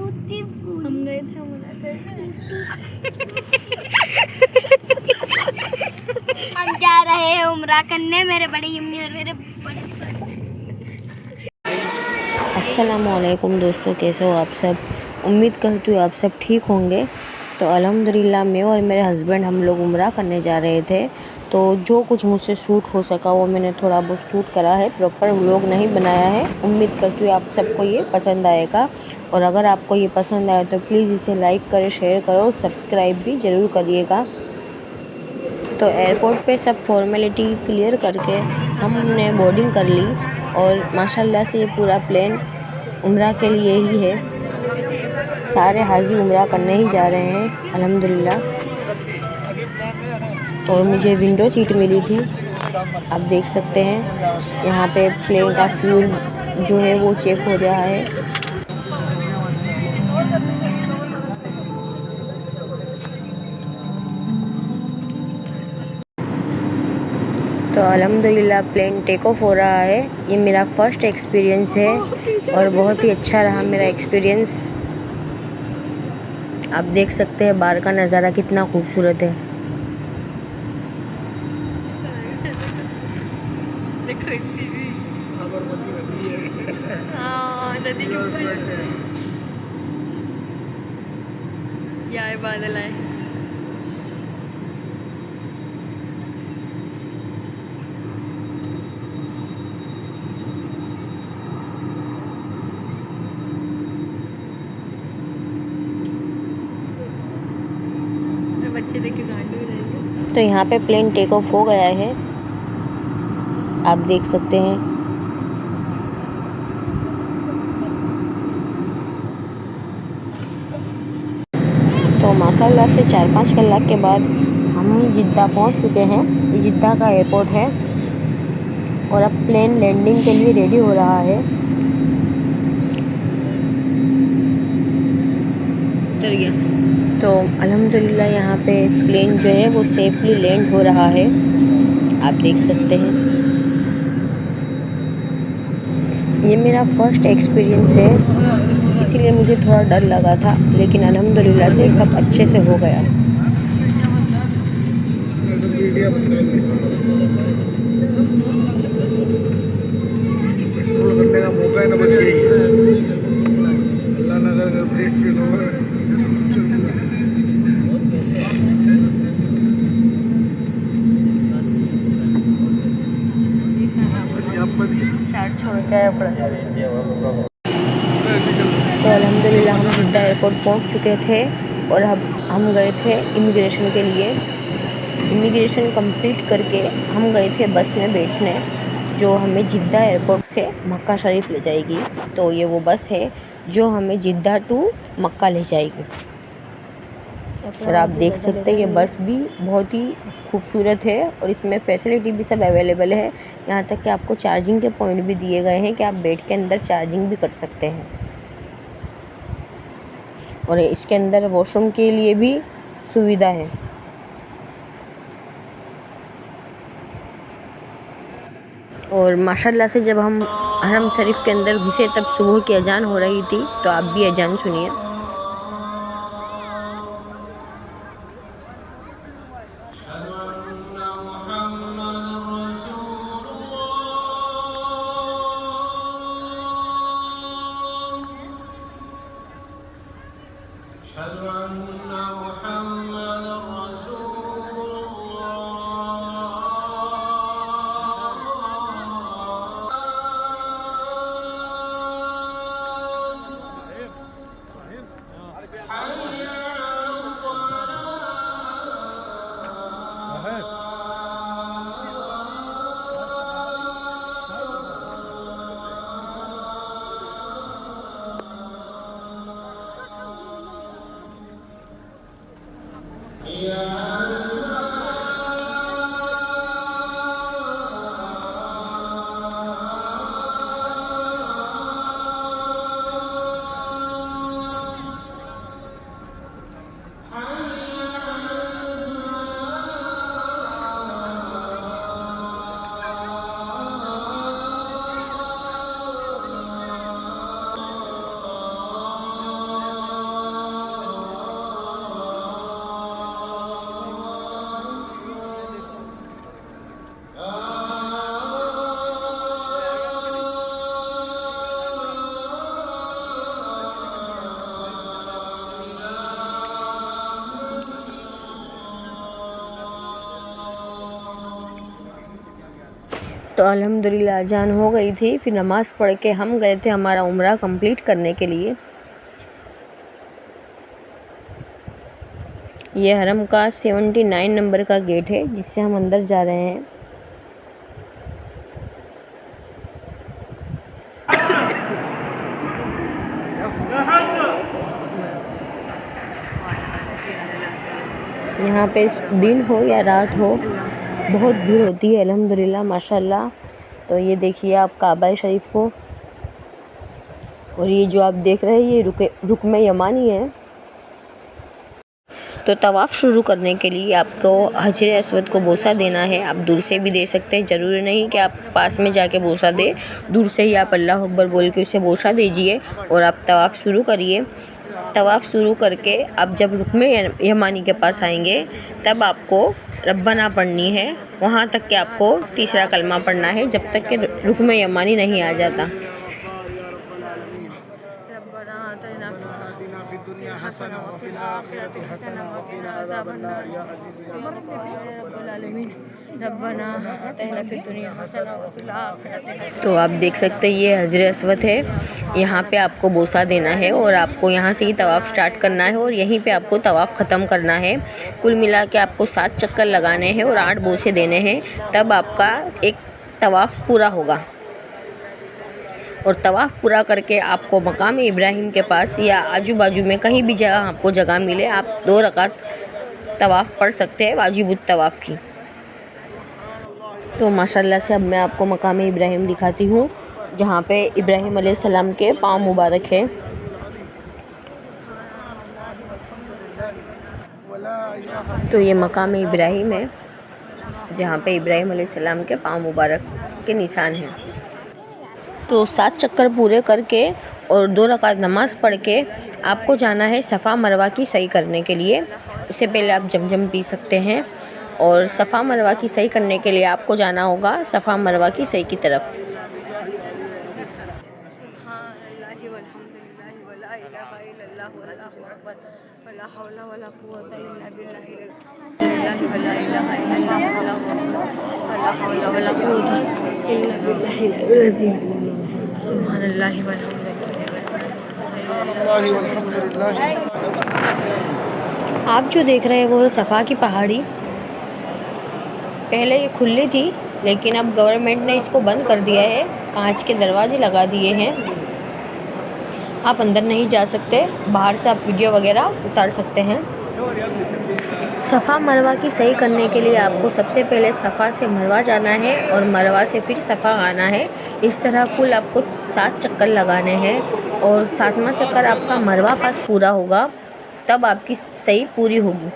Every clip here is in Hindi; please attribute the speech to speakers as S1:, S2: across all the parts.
S1: हम गए थे
S2: हम जा रहे हैं उम्रा करने, मेरे बड़ी अम्मी और मेरे बड़े।
S3: अस्सलामुअलैकुम दोस्तों, कैसे हो आप सब। उम्मीद करती हूँ आप सब ठीक होंगे। तो अल्हम्दुलिल्लाह मैं और मेरे हस्बैंड हम लोग उम्रा करने जा रहे थे। तो जो कुछ मुझसे शूट हो सका वो मैंने थोड़ा बहुत शूट करा है, प्रॉपर व्लॉग नहीं बनाया है। उम्मीद करती हूँ आप सबको ये पसंद आएगा। और अगर आपको ये पसंद आए तो प्लीज़ इसे लाइक करें, शेयर करो, सब्सक्राइब भी ज़रूर करिएगा। तो एयरपोर्ट पे सब फॉर्मेलिटी क्लियर करके हमने बोर्डिंग कर ली। और माशाल्लाह से ये पूरा प्लेन उम्रा के लिए ही है। सारे हाजी उम्रा करने ही जा रहे हैं अल्हम्दुलिल्लाह। और मुझे विंडो सीट मिली थी। आप देख सकते हैं यहाँ पे प्लेन का फ्यूल जो है वो चेक हो रहा है। तो अल्हम्दुलिल्लाह प्लेन टेक ऑफ हो रहा है। ये मेरा फ़र्स्ट एक्सपीरियंस है और बहुत ही अच्छा रहा मेरा एक्सपीरियंस। आप देख सकते हैं बाहर का नज़ारा कितना खूबसूरत है।
S4: साबरमती नदी है।
S1: हाँ, नदी के ऊपर ये बादल आए। बच्चे देख के गांड हो जाएंगे।
S3: तो यहाँ पे प्लेन टेक ऑफ हो गया है, आप देख सकते हैं। तो माशाल्लाह से 4-5 कलाक के बाद हम जिद्दा पहुँच चुके हैं। ये जिद्दा का एयरपोर्ट है और अब प्लेन लैंडिंग के लिए रेडी हो रहा है।
S1: उतर गया।
S3: तो अल्हम्दुलिल्लाह यहाँ पे प्लेन जो है वो सेफली लैंड हो रहा है, आप देख सकते हैं। ये मेरा फर्स्ट एक्सपीरियंस है, इसीलिए मुझे थोड़ा डर लगा था, लेकिन अल्हम्दुलिल्लाह से सब अच्छे से हो गया।
S4: पेट्रोल करने का मौका है ना, बच गई। अल्लाह ना अगर ब्रेक फेल हो
S1: छोड़ के आया पड़ा।
S3: तो अल्हम्दुलिल्लाह हम जिद्दा एयरपोर्ट पहुंच चुके थे और अब हम गए थे इमिग्रेशन के लिए। इमिग्रेशन कंप्लीट करके हम गए थे बस में बैठने, जो हमें जिद्दा एयरपोर्ट से मक्का शरीफ ले जाएगी। तो ये वो बस है जो हमें जिद्दा टू मक्का ले जाएगी। और आप देख सकते हैं ये बस भी बहुत ही खूबसूरत है और इसमें फैसिलिटी भी सब अवेलेबल है। यहाँ तक कि आपको चार्जिंग के पॉइंट भी दिए गए हैं कि आप बैठ के अंदर चार्जिंग भी कर सकते हैं। और इसके अंदर वॉशरूम के लिए भी सुविधा है। और माशाल्लाह से जब हम हरम शरीफ के अंदर घुसे तब सुबह की अजान हो रही थी, तो आप भी अजान सुनिए। तो अल्हम्दुलिल्लाह अजान हो गई थी, फिर नमाज़ पढ़ के हम गए थे हमारा उम्रा कंप्लीट करने के लिए। ये हरम का 79 नंबर का गेट है जिससे हम अंदर जा रहे हैं। यहाँ पे दिन हो या रात हो बहुत भीड़ होती है अल्हम्दुलिल्लाह माशाल्लाह। तो ये देखिए आप काबा शरीफ को, और ये जो आप देख रहे हैं ये रुकन यमानी है। तो तवाफ़ शुरू करने के लिए आपको हजर अस्वद को बोसा देना है। आप दूर से भी दे सकते हैं, ज़रूरी नहीं कि आप पास में जाके बोसा दे, दूर से ही आप अल्लाह अकबर बोल के उसे बोसा दीजिए और आप तवाफ़ शुरू करिए। तवाफ़ शुरू करके आप जब रुकन यमानी के पास आएंगे तब आपको रब्बना पढ़नी है। वहाँ तक कि आपको तीसरा कलमा पढ़ना है जब तक कि रुकन यमानी नहीं आ जाता। तो आप देख सकते हैं ये हजर अस्वद है, यहाँ पे आपको बोसा देना है और आपको यहाँ से ही तवाफ़ स्टार्ट करना है और यहीं पे आपको तवाफ़ ख़त्म करना है। कुल मिला के आपको 7 चक्कर लगाने हैं और 8 बोसे देने हैं, तब आपका एक तवाफ़ पूरा होगा। और तवाफ़ पूरा करके आपको मकाम इब्राहिम के पास या आजू बाजू में कहीं भी जगह आपको जगह मिले आप 2 रकात तवाफ़ पढ़ सकते हैं वाजिबुत तवाफ़ की। तो माशाल्लाह से अब मैं आपको मकाम इब्राहिम दिखाती हूँ जहाँ पे इब्राहिम अलैहिस्सलाम के पाँव मुबारक है। तो ये मकाम इब्राहिम है जहाँ पे इब्राहिम अलैहिस्सलाम के पाँव मुबारक के निशान हैं। तो 7 चक्कर पूरे करके और 2 रकात नमाज़ पढ़ के आपको जाना है सफ़ा मरवा की सही करने के लिए। उससे पहले आप जमजम पी सकते हैं और सफ़ा मरवा की सही करने के लिए आपको जाना होगा सफ़ा मरवा की सही की तरफ। आप जो देख रहे हैं वो सफ़ा की पहाड़ी, पहले ये खुली थी लेकिन अब गवर्नमेंट ने इसको बंद कर दिया है, कांच के दरवाजे लगा दिए हैं। आप अंदर नहीं जा सकते, बाहर से आप वीडियो वगैरह उतार सकते हैं। सफ़ा मरवा की सही करने के लिए आपको सबसे पहले सफ़ा से मरवा जाना है और मरवा से फिर सफ़ा आना है। इस तरह कुल आपको 7 चक्कर लगाने हैं और 7वां चक्कर आपका मरवा पास पूरा होगा तब आपकी सही पूरी होगी।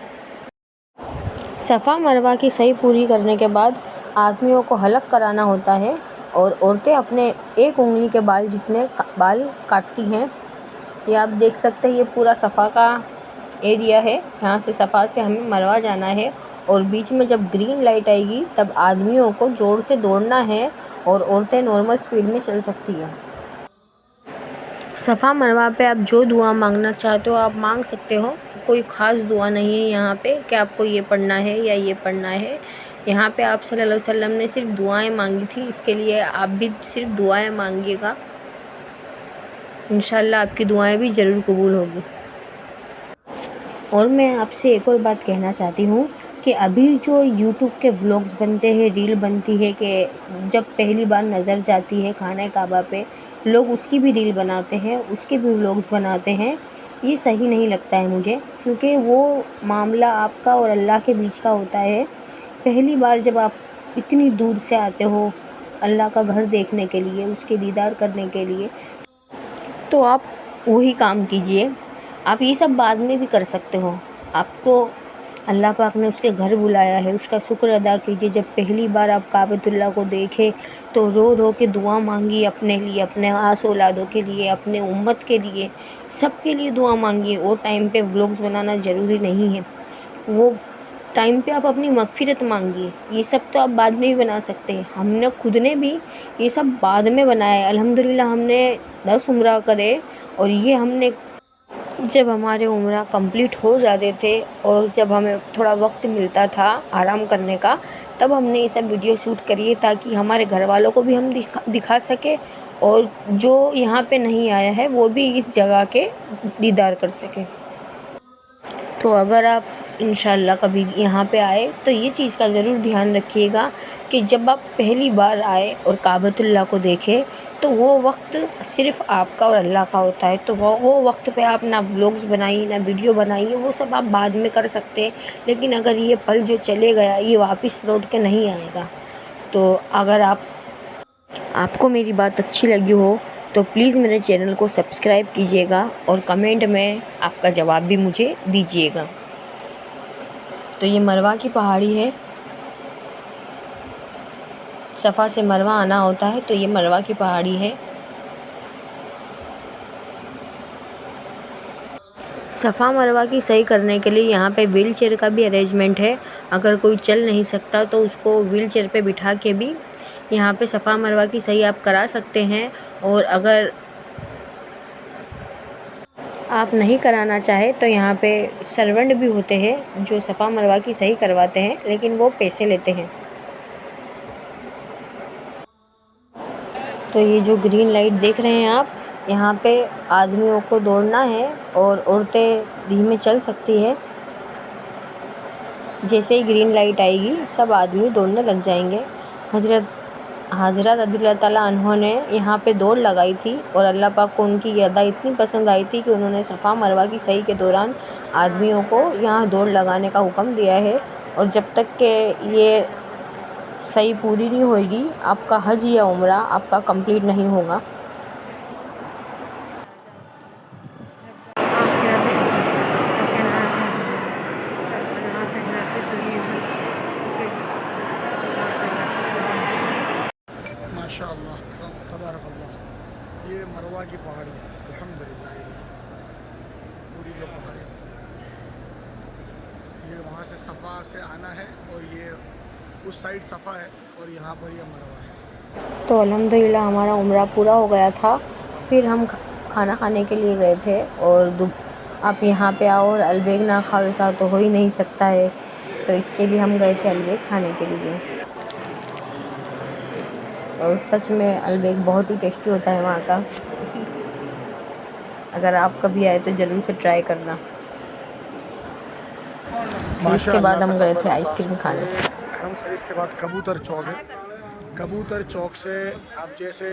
S3: सफ़ा मरवा की सही पूरी करने के बाद आदमियों को हलक कराना होता है और औरतें अपने 1 उंगली के बाल जितने बाल काटती हैं। ये आप देख सकते हैं ये पूरा सफ़ा का एरिया है। यहाँ से सफ़ा से हमें मरवा जाना है और बीच में जब ग्रीन लाइट आएगी तब आदमियों को ज़ोर से दौड़ना है और औरतें नॉर्मल स्पीड में चल सकती हैं। सफ़ा मरवा पे आप जो दुआ मांगना चाहते हो आप मांग सकते हो, कोई ख़ास दुआ नहीं है यहाँ पे कि आपको ये पढ़ना है या ये पढ़ना है। यहाँ पे आप सल्लल्लाहु अलैहि वसल्लम ने सिर्फ दुआएं मांगी थी, इसके लिए आप भी सिर्फ दुआएं मांगिएगा, इंशाल्लाह आपकी दुआएं भी ज़रूर कबूल होगी। और मैं आपसे एक और बात कहना चाहती हूँ कि अभी जो यूट्यूब के व्लॉग्स बनते हैं, रील बनती है कि जब पहली बार नज़र जाती है खाना काबा पे, लोग उसकी भी रील बनाते हैं, उसके भी व्लॉग्स बनाते हैं। ये सही नहीं लगता है मुझे, क्योंकि वो मामला आपका और अल्लाह के बीच का होता है। पहली बार जब आप इतनी दूर से आते हो अल्लाह का घर देखने के लिए, उसके दीदार करने के लिए, तो आप वही काम कीजिए। आप ये सब बाद में भी कर सकते हो। आपको अल्लाह पाक ने उसके घर बुलाया है, उसका शुक्र अदा कीजिए। जब पहली बार आप काबतुल्लाह को देखे तो रो रो के दुआ मांगी अपने लिए, अपने आस औलादों के लिए, अपने उम्मत के लिए, सबके लिए दुआ मांगिए। वो टाइम पे व्लॉग्स बनाना ज़रूरी नहीं है, वो टाइम पे आप अपनी मग़फ़िरत मांगिए। ये सब तो आप बाद में भी बना सकते हैं। हमने खुद ने भी ये सब बाद में बनाया है। अल्हम्दुलिल्लाह हमने 10 उम्रा करे और ये हमने जब हमारे उम्रा कंप्लीट हो जाते थे और जब हमें थोड़ा वक्त मिलता था आराम करने का, तब हमने ये सब वीडियो शूट करी है ताकि हमारे घर वालों को भी हम दिखा सके और जो यहाँ पे नहीं आया है वो भी इस जगह के दीदार कर सके। तो अगर आप इंशाल्लाह कभी यहाँ पे आए तो ये चीज़ का ज़रूर ध्यान रखिएगा कि जब आप पहली बार आए और काबतुल्लाह को देखें तो वो वक्त सिर्फ़ आपका और अल्लाह का होता है। तो वो वक्त पे आप ना व्लॉग्स बनाइए ना वीडियो बनाइए, वो सब आप बाद में कर सकते हैं। लेकिन अगर ये पल जो चले गया ये वापस लौट के नहीं आएगा। तो अगर आपको मेरी बात अच्छी लगी हो तो प्लीज़ मेरे चैनल को सब्सक्राइब कीजिएगा और कमेंट में आपका जवाब भी मुझे दीजिएगा। तो ये मरवा की पहाड़ी है, सफ़ा से मरवा आना होता है, तो ये मरवा की पहाड़ी है। सफ़ा मरवा की सही करने के लिए यहाँ पे व्हील चेयर का भी अरेंजमेंट है। अगर कोई चल नहीं सकता तो उसको व्हील चेयर पे बिठा के भी यहाँ पे सफ़ा मरवा की सही आप करा सकते हैं। और अगर आप नहीं कराना चाहे तो यहाँ पे सर्वेंट भी होते हैं जो सफ़ा मरवा की सही करवाते हैं, लेकिन वो पैसे लेते हैं। तो ये जो ग्रीन लाइट देख रहे हैं आप, यहाँ पे आदमियों को दौड़ना है और औरतें धीमे चल सकती है। जैसे ही ग्रीन लाइट आएगी सब आदमी दौड़ने लग जाएंगे। हज़रत हाजरा रज़ियल्लाहु ताला अन्हा ने यहाँ पे दौड़ लगाई थी और अल्लाह पाक को उनकी ये अदा इतनी पसंद आई थी कि उन्होंने सफ़ा मरवा की सही के दौरान आदमियों को यहाँ दौड़ लगाने का हुक्म दिया है। और जब तक के ये सही पूरी नहीं होगी आपका हज या उम्रा आपका कंप्लीट नहीं होगा।
S4: माशाअल्लाह तबारकल्लाह, ये मरवा की पहाड़ी अल्हम्दुलिल्लाह। ये पूरी जो पहाड़ी, ये वहाँ से सफ़ा से आना है और ये उस साइड सफ़ा है और यहाँ पर ये मरवा है।
S3: तो अल्हम्दुलिल्लाह हमारा उम्रा पूरा हो गया था। फिर हम खाना खाने के लिए गए थे और आप यहाँ पे आओ और अलबेग ना खाओ ऐसा तो हो ही नहीं सकता है। तो इसके लिए हम गए थे अलबेग खाने के लिए और सच में अलबेग बहुत ही टेस्टी होता है वहाँ का। अगर आप कभी आए तो ज़रूर से ट्राई करना। उसके बाद हम गए थे आइसक्रीम खाने।
S4: हरम शरीफ के बाद कबूतर चौक है। कबूतर चौक से आप जैसे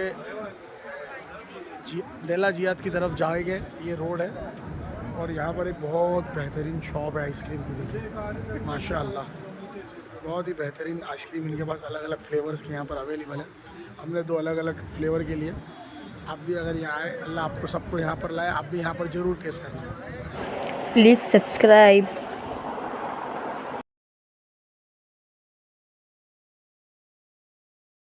S4: देला जियाद की तरफ जाएंगे ये रोड है और यहाँ पर एक बहुत बेहतरीन शॉप है आइसक्रीम की। देखिए माशाल्लाह, बहुत ही बेहतरीन आइसक्रीम इनके पास अलग अलग फ्लेवर्स के यहाँ पर अवेलेबल है। हमने 2 अलग अलग फ्लेवर के लिए, आप भी अगर यहाँ आए, अल्लाह आपको सबको यहाँ पर लाए, आप भी यहाँ पर ज़रूर टेस्ट करना।
S3: Please subscribe.